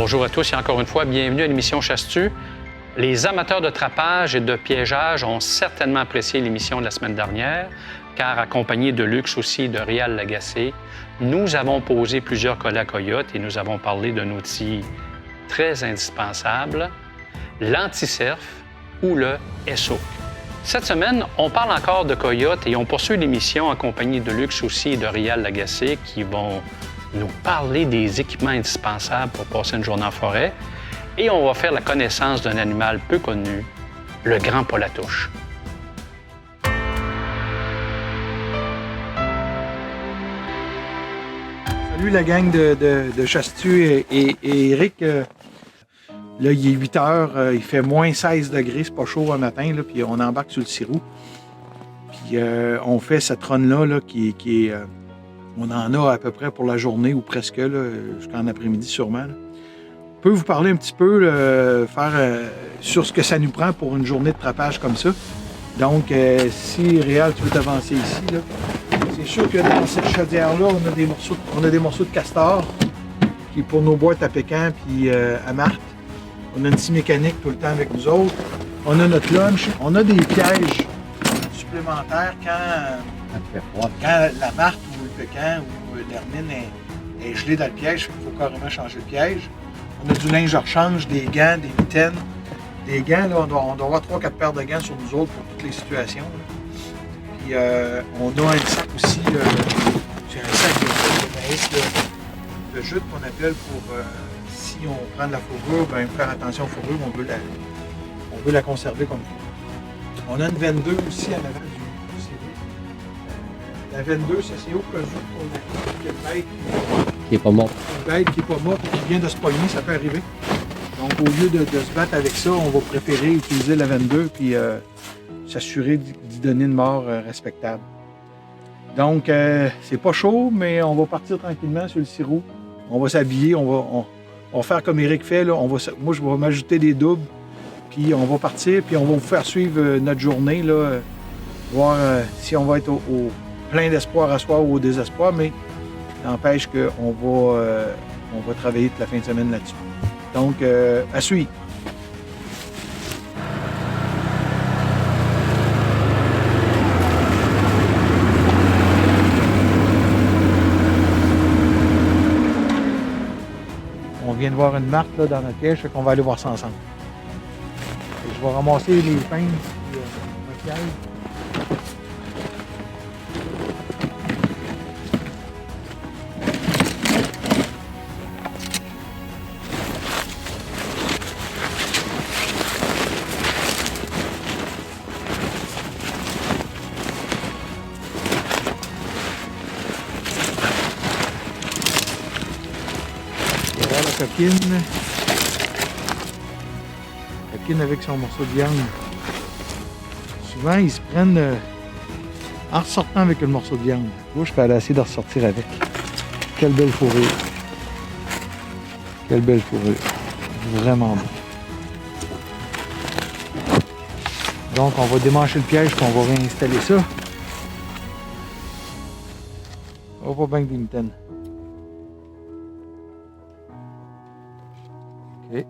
Bonjour à tous et encore une fois, bienvenue à l'émission Chasse-tu. Les amateurs de trapage et de piégeage ont certainement apprécié l'émission de la semaine dernière, car accompagné de Luxe aussi de Réal Lagacé, nous avons posé plusieurs collets à coyotes et nous avons parlé d'un outil très indispensable, l'anti-surf ou le SO. Cette semaine, on parle encore de coyotes et on poursuit l'émission accompagnée de Luxe aussi et de Réal Lagacé qui vont nous parler des équipements indispensables pour passer une journée en forêt et on va faire la connaissance d'un animal peu connu, le grand polatouche. Salut la gang de Chasse-tu et Eric. Là, il est 8 heures, il fait moins 16 degrés, c'est pas chaud un matin, là, puis on embarque sur le Cirou. Puis on fait cette run-là là, qui est... on en a à peu près pour la journée ou presque, là, jusqu'en après-midi sûrement. Là. On peut vous parler un petit peu, sur ce que ça nous prend pour une journée de trapage comme ça. Donc, si Réal, tu veux t'avancer ici, là, c'est sûr que dans cette chaudière-là, on a des morceaux de castor qui est pour nos boîtes à pécan puis à marque. On a une scie mécanique tout le temps avec nous autres. On a notre lunch. On a des pièges supplémentaires quand la marque ou le pécan ou l'hermine est gelée dans le piège. Il faut carrément changer le piège. On a du linge à rechange, des gants, des mitaines. Des gants, là, on doit avoir 3-4 paires de gants sur nous autres pour toutes les situations. Là. Puis on a un sac aussi, c'est un sac de maïs, de jute qu'on appelle pour... si on prend de la fourrure, bien faire attention aux fourrures, on veut la conserver comme ça. On a une 22 aussi en avant du Cirou. La 22, ça c'est au cas où qu'on a une bête qui est pas morte. Une bête qui n'est pas morte et qui vient de se pogner, ça peut arriver. Donc au lieu de se battre avec ça, on va préférer utiliser la 22 puis s'assurer d'y donner une mort respectable. Donc c'est pas chaud, mais on va partir tranquillement sur le Cirou. On va s'habiller, on va faire comme Eric fait. Là. Moi, je vais m'ajouter des doubles, puis on va partir, puis on va vous faire suivre notre journée, là, voir si on va être au plein d'espoir à soi ou au désespoir, mais n'empêche qu'on va travailler toute la fin de semaine là-dessus. Donc, à suivre. On vient de voir une marque là, dans notre piège, fait qu'on va aller voir ça ensemble. Et je vais ramasser les pinces et notre piège. Coquine avec son morceau de viande. Souvent, ils se prennent en ressortant avec le morceau de viande. Moi, je peux aller essayer de ressortir avec. Quelle belle fourrure. Quelle belle fourrure. Vraiment beau. Donc, on va démancher le piège et on va réinstaller ça. On va bien que des mitaines. OK.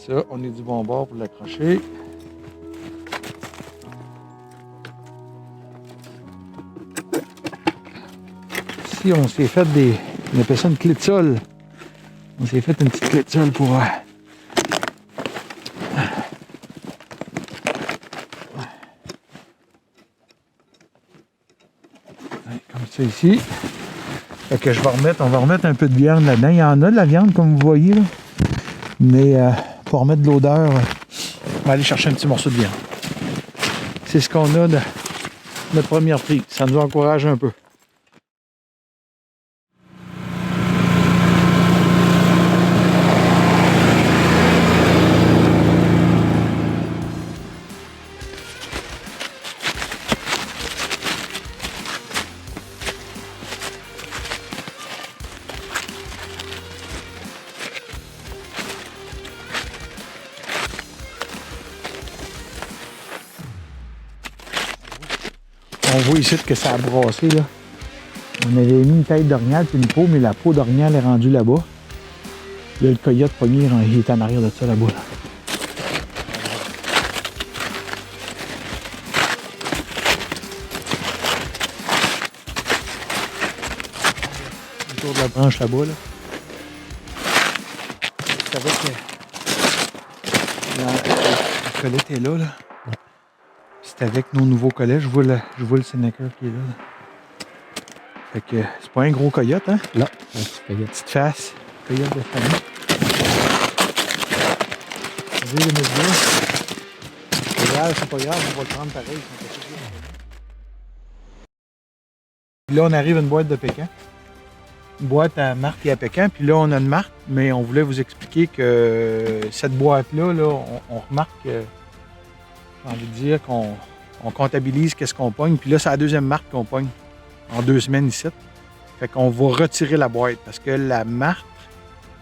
Ça, on est du bon bord pour l'accrocher. Ici, on s'est fait on appelle ça une clé de sol. On s'est fait une petite clé de sol pour... comme ça ici. Fait que on va remettre un peu de viande là-dedans. Il y en a de la viande, comme vous voyez, là. Mais pour remettre de l'odeur, on va aller chercher un petit morceau de viande. C'est ce qu'on a de notre première prise. Ça nous encourage un peu. On voit ici que ça a brassé, là. On avait mis une tête d'orignal puis une peau, mais la peau d'orignal est rendue là-bas. Là, le coyote pogné, il est en arrière de ça là-bas. Là. Autour de la branche là-bas. Là. C'est avec la colette est là. Là. C'est avec nos nouveaux collets. Je vois le Seneca qui est là. Fait que c'est pas un gros coyote, hein? Non, un petit coyote. Petite face. Coyote de famille. Vous voyez les mesures? C'est pas grave, on va le prendre pareil. Là, on arrive à une boîte de Pécan. Une boîte à marque et à Pécan. Puis là, on a une marque, mais on voulait vous expliquer que cette boîte-là, là, on remarque, j'ai envie de dire qu'on comptabilise qu'est-ce qu'on pogne. Puis là, c'est la deuxième marque qu'on pogne en 2 semaines ici. Fait qu'on va retirer la boîte parce que la marque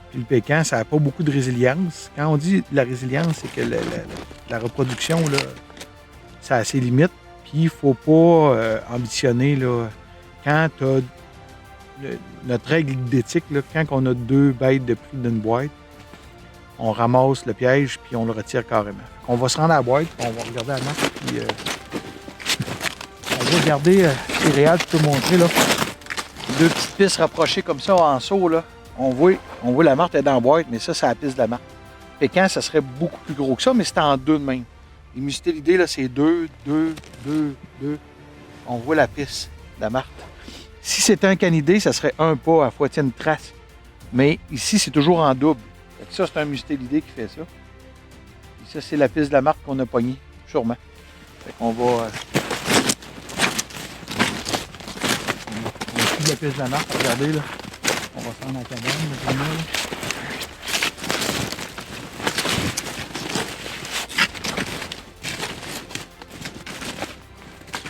puis le Pécan, ça n'a pas beaucoup de résilience. Quand on dit la résilience, c'est que la reproduction, là, ça a ses limites. Puis il ne faut pas ambitionner, là, quand tu as notre règle d'éthique, là, quand on a 2 bêtes de prix d'une boîte, on ramasse le piège puis on le retire carrément. On va se rendre à la boîte, puis on va regarder la marque, puis on va regarder c'est réel, je peux te montrer là. 2 petites pistes rapprochées comme ça en saut, là. On voit la marque est dans la boîte, mais ça, c'est la piste de la marque. Pécan, ça serait beaucoup plus gros que ça, mais c'est en 2 de même. Les mustélidés, là, c'est 2, 2, 2, 2. On voit la piste de la marque. Si c'était un canidé, ça serait un pas à fois une trace. Mais ici, c'est toujours en double. Fait que ça, c'est un mustélidé qui fait ça. Et ça, c'est la piste de la marque qu'on a pognée, sûrement. Fait qu'on va... on suit la piste de la marque. Regardez, là. On va se rendre à la cabane, là.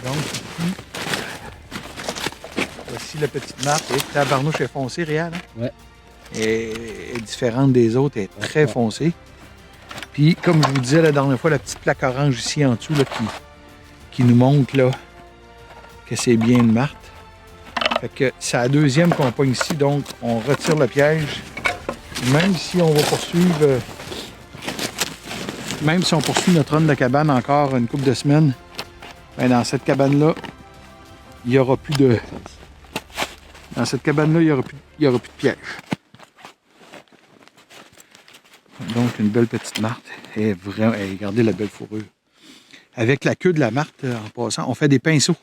Donc, ici, voici la petite marque. La barnouche est foncée, Réal. Hein? Ouais. Elle est différente des autres, elle est très foncée. Puis, comme je vous disais la dernière fois, la petite plaque orange ici en dessous là, qui nous montre là, que c'est bien une marque. Fait que c'est la deuxième qu'on pogne ici, donc on retire le piège. Même si on va poursuivre, même si on poursuit notre run de cabane encore une couple de semaines, ben dans cette cabane-là, il n'y aura plus de... Dans cette cabane-là, il n'y aura plus de piège. Donc une belle petite martre. Et vraiment, regardez la belle fourrure. Avec la queue de la martre, en passant, on fait des pinceaux.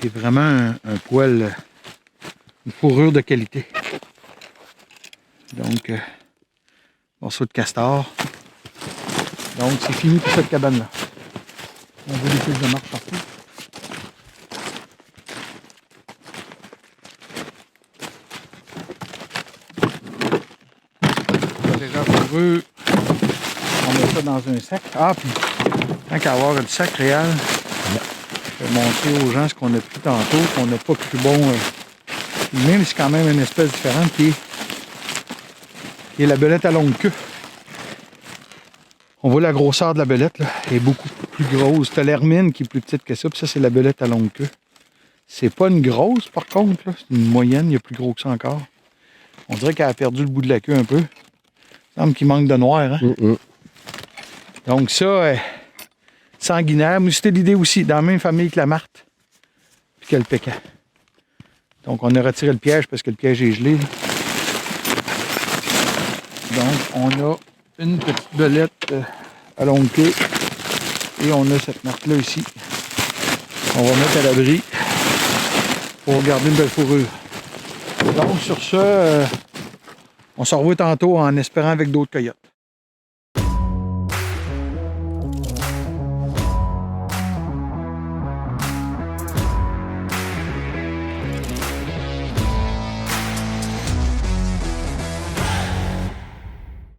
C'est vraiment un poil, une fourrure de qualité. Donc, morceau de castor. Donc, c'est fini pour cette cabane-là. On voit des fils de marque partout. Déjà fourrure. On met ça dans un sac. Ah, puis, tant qu'à avoir le sac réel, je vais montrer aux gens ce qu'on a pris tantôt, qu'on n'a pas pris bon. Même si c'est quand même une espèce différente qui est la belette à longue queue. On voit la grosseur de la belette, là. Elle est beaucoup plus grosse. T'as l'hermine qui est plus petite que ça, puis ça, c'est la belette à longue queue. C'est pas une grosse, par contre, là. C'est une moyenne, il y a plus gros que ça encore. On dirait qu'elle a perdu le bout de la queue un peu. Il semble qu'il manque de noir, hein? Donc ça, sanguinaire, mustélidé aussi, dans la même famille que la martre, puis que le Pécan. Donc on a retiré le piège parce que le piège est gelé. Là. Donc on a une petite belette à longue queue et on a cette marque-là ici. On va mettre à l'abri pour garder une belle fourrure. Donc sur ce, on se revoit tantôt en espérant avec d'autres coyotes.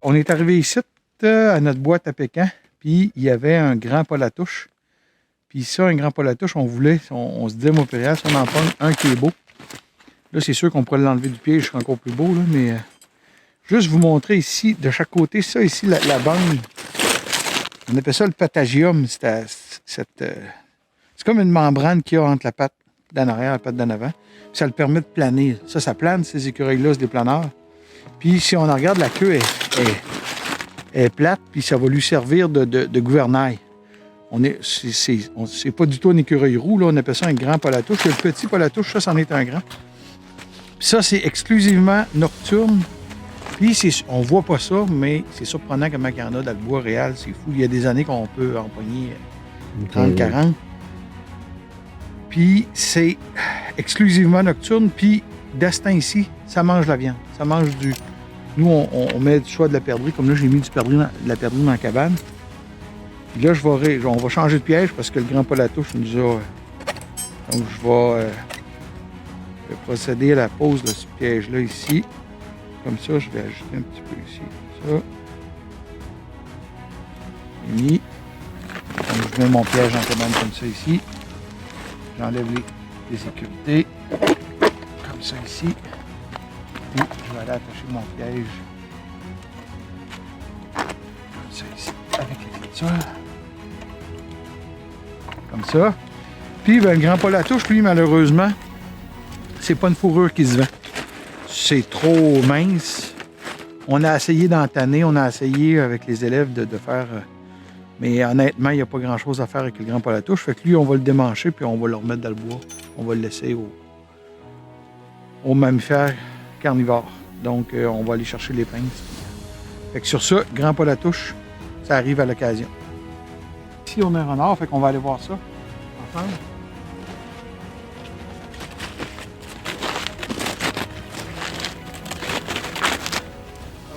On est arrivé ici à notre boîte à Pécan, puis il y avait un grand poil à touche. Puis ça, un grand poil à touche, on se disait, moi, Péréal, si on en prend un qui est beau. Là, c'est sûr qu'on pourrait l'enlever du pied, je serais encore plus beau, là, mais juste vous montrer ici, de chaque côté, ça ici, la bande, on appelle ça le patagium. C'est comme une membrane qu'il y a entre la patte. d'en arrière, la patte d'en avant. Puis ça le permet de planer. Ça plane, ces écureuils-là, c'est des planeurs. Puis si on en regarde, la queue est plate, puis ça va lui servir de gouvernail. C'est pas du tout un écureuil roux, là, on appelle ça un grand polatouche. Le petit polatouche, ça, c'en est un grand. Puis ça, c'est exclusivement nocturne. Puis on voit pas ça, mais c'est surprenant comment il y en a dans le bois réel. C'est fou. Il y a des années qu'on peut empoigner 30, 40. Puis c'est exclusivement nocturne. Puis d'astin ici, ça mange la viande. Ça mange du... Nous, on met soit de la perdrix. Comme là, j'ai mis de la perdrix dans la cabane. Puis là, on va changer de piège parce que le grand polatouche nous a... Donc, je vais procéder à la pose de ce piège-là ici. Comme ça, je vais ajouter un petit peu ici, comme ça. J'ai mis. Donc, je mets mon piège en cabane comme ça ici. J'enlève les sécurités. Comme ça ici. Puis, je vais aller attacher mon piège. Comme ça ici. Avec la clôture. Comme ça. Puis, ben, le grand polatouche, lui, malheureusement, c'est pas une fourrure qui se vend. C'est trop mince. On a essayé d'entaner, on a essayé avec les élèves de faire... mais honnêtement, il n'y a pas grand-chose à faire avec le grand polatouche. Fait que lui, on va le démancher puis on va le remettre dans le bois. On va le laisser aux mammifères carnivores. Donc, on va aller chercher les pinces. Fait que sur ça, grand polatouche, ça arrive à l'occasion. Ici, on a un renard, fait qu'on va aller voir ça ensemble.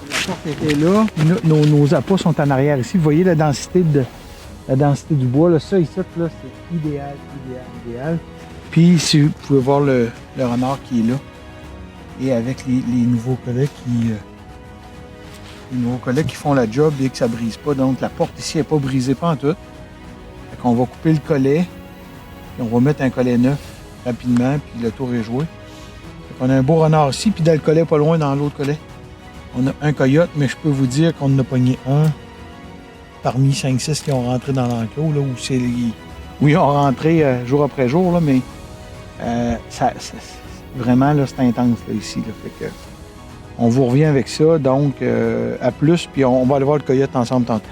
La porte était là. Nos appâts sont en arrière ici. Vous voyez la densité du bois. Là. Ça ici, là, c'est idéal. Puis ici, vous pouvez voir le renard qui est là. Et avec les nouveaux collègues qui font la job et que ça ne brise pas. Donc la porte ici n'est pas brisée pas en tout. Fait qu'on va couper le collet. Puis on va mettre un collet neuf rapidement. Puis le tour est joué. Fait qu'on a un beau renard ici. Puis dans le collet, pas loin, dans l'autre collet, on a un coyote, mais je peux vous dire qu'on en a pogné un parmi 5-6 qui ont rentré dans l'enclos, là, où ils ont rentré jour après jour, là, mais vraiment, là, c'est intense là, ici. Là, fait que, on vous revient avec ça, donc à plus, puis on va aller voir le coyote ensemble tantôt.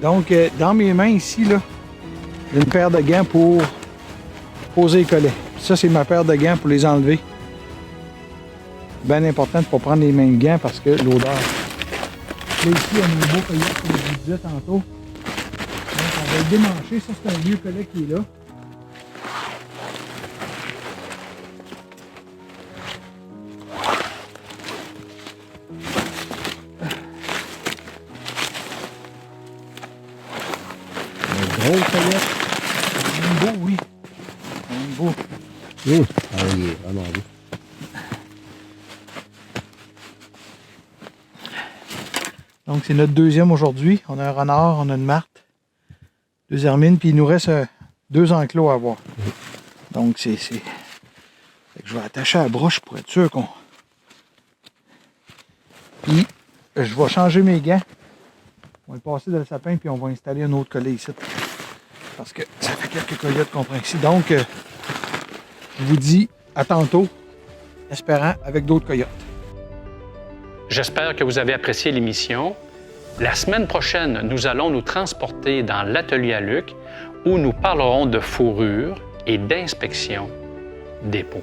Donc, dans mes mains ici, là, j'ai une paire de gants pour poser les collets. Ça, c'est ma paire de gants pour les enlever. Bien important de ne pas prendre les mêmes gants parce que l'odeur. Là, ici, on a un beau collet, comme je vous disais tantôt. Donc, on va le démancher. Ça, c'est un vieux collet qui est là. Un gros collet. Un beau, oui. Un beau. Oui, ah, il est vraiment beau. Donc, c'est notre deuxième aujourd'hui. On a un renard, on a une martre, 2 hermines, puis il nous reste 2 enclos à avoir. Donc, Fait que je vais attacher à la broche pour être sûr qu'on... Puis, je vais changer mes gants. On va le passer dans le sapin, puis on va installer un autre collet ici. Parce que ça fait quelques coyotes qu'on prend ici. Donc, je vous dis à tantôt, espérant avec d'autres coyotes. J'espère que vous avez apprécié l'émission. La semaine prochaine, nous allons nous transporter dans l'atelier à Luc où nous parlerons de fourrure et d'inspection des peaux.